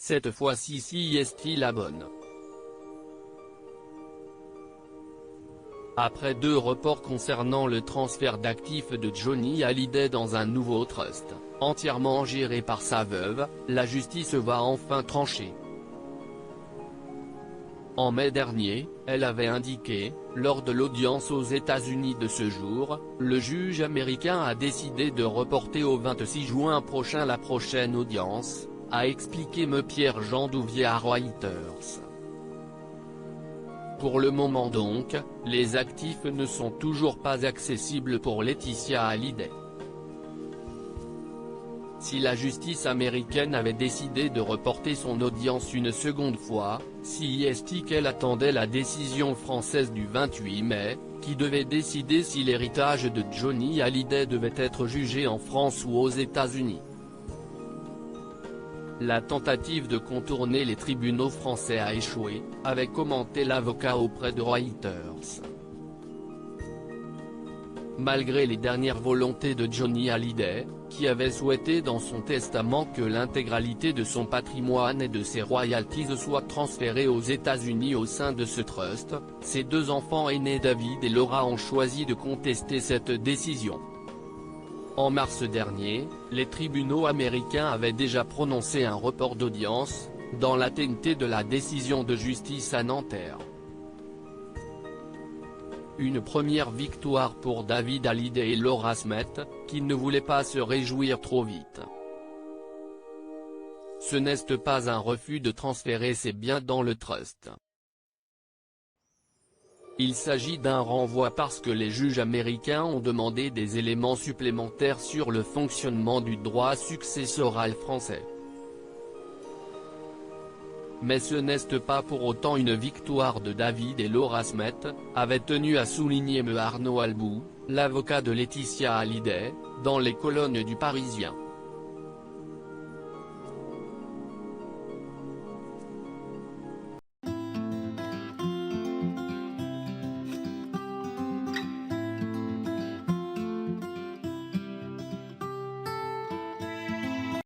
Cette fois-ci est la bonne. Après 2 reports concernant le transfert d'actifs de Johnny Hallyday dans un nouveau trust, entièrement géré par sa veuve, la justice va enfin trancher. En mai dernier, elle avait indiqué, lors de l'audience aux États-Unis de ce jour, le juge américain a décidé de reporter au 26 juin prochain la prochaine audience, a expliqué Pierre-Jean Douvier à Reuters. Pour le moment donc, les actifs ne sont toujours pas accessibles pour Laetitia Hallyday. Si la justice américaine avait décidé de reporter son audience une seconde fois, qu'elle attendait la décision française du 28 mai, qui devait décider si l'héritage de Johnny Hallyday devait être jugé en France ou aux États-Unis. La tentative de contourner les tribunaux français a échoué, avait commenté l'avocat auprès de Reuters. Malgré les dernières volontés de Johnny Hallyday, qui avait souhaité dans son testament que l'intégralité de son patrimoine et de ses royalties soit transférée aux États-Unis au sein de ce trust, ses 2 enfants aînés David et Laura ont choisi de contester cette décision. En mars dernier, les tribunaux américains avaient déjà prononcé un report d'audience, dans l'attente de la décision de justice à Nanterre. Une première victoire pour David Hallyday et Laura Smith, qui ne voulaient pas se réjouir trop vite. Ce n'est pas un refus de transférer ses biens dans le trust. Il s'agit d'un renvoi parce que les juges américains ont demandé des éléments supplémentaires sur le fonctionnement du droit successoral français. Mais ce n'est pas pour autant une victoire de David et Laura Smith, avait tenu à souligner Arnaud Albou, l'avocat de Laetitia Hallyday, dans les colonnes du Parisien.